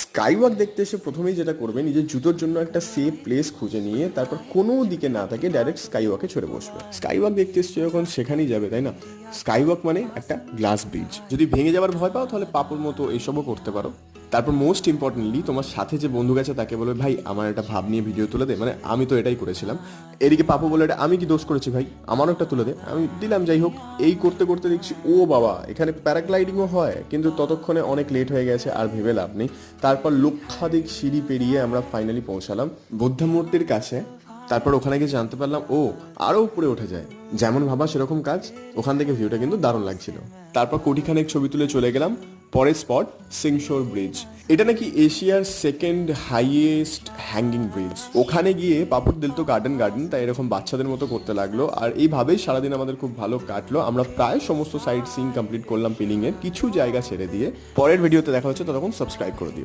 Sky walk দেখতে এসে প্রথমেই যেটা করবে, নিজের জুতোর জন্য একটা সেফ প্লেস খুঁজে নিয়ে তারপর কোনো দিকে না থাকে ডাইরেক্ট স্কাই ওয়াকে চড়ে বসবে। স্কাই ওয়াক দেখতে এসছে যখন সেখানেই যাবে, তাই না? স্কাই ওয়াক মানে একটা গ্লাস ব্রিজ। যদি ভেঙে যাওয়ার ভয় পাও তাহলে পাপুর মতো এসবও করতে পারো। তারপর মোস্ট ইম্পর্টেন্টলি তোমার সাথে যে বন্ধু গেছে তাকে বলবে, ভাই আমার একটা ভাব নিয়ে ভিডিও তুলে দে। মানে আমি তো এটাই করেছিলাম। এদিকে পাপু বলে, এটা আমি কি দোষ করেছি ভাই, আমারও একটা তুলে দে। আমি দিলাম। যাই হোক, এই করতে করতে দেখছি ও বাবা, এখানে প্যারাগ্লাইডিংও হয়। কিন্তু ততক্ষণে অনেক লেট হয়ে গেছে, আর ভেবে লাভ নেই। তারপর লক্ষাধিক সিঁড়ি পেরিয়ে আমরা ফাইনালি পৌঁছালাম বুদ্ধা মূর্তির কাছে। তারপর ওখানে গিয়ে জানতে পারলাম ও আরো উপরে উঠে যায়। যেমন ভাবা সেরকম কাজ। ওখান থেকে ভিউটা কিন্তু দারুণ লাগছিল। তারপর কোটিখানেক ছবি তুলে চলে গেলাম পরের স্পট, সিংশোর ব্রিজ। এটা নাকি এশিয়ার সেকেন্ড হাইয়েস্ট হ্যাঙ্গিং ব্রিজ। ওখানে গিয়ে পাপুর দিল তো গার্ডেন গার্ডেন, তাই এরকম বাচ্চাদের মতো করতে লাগলো। আর এইভাবেই সারাদিন আমাদের খুব ভালো কাটলো। আমরা প্রায় সমস্ত সাইট সিইং কমপ্লিট করলাম পিলিং এর, কিছু জায়গা ছেড়ে দিয়ে। পরের ভিডিওতে দেখা হচ্ছে, ততক্ষণ সাবস্ক্রাইব করে দিও।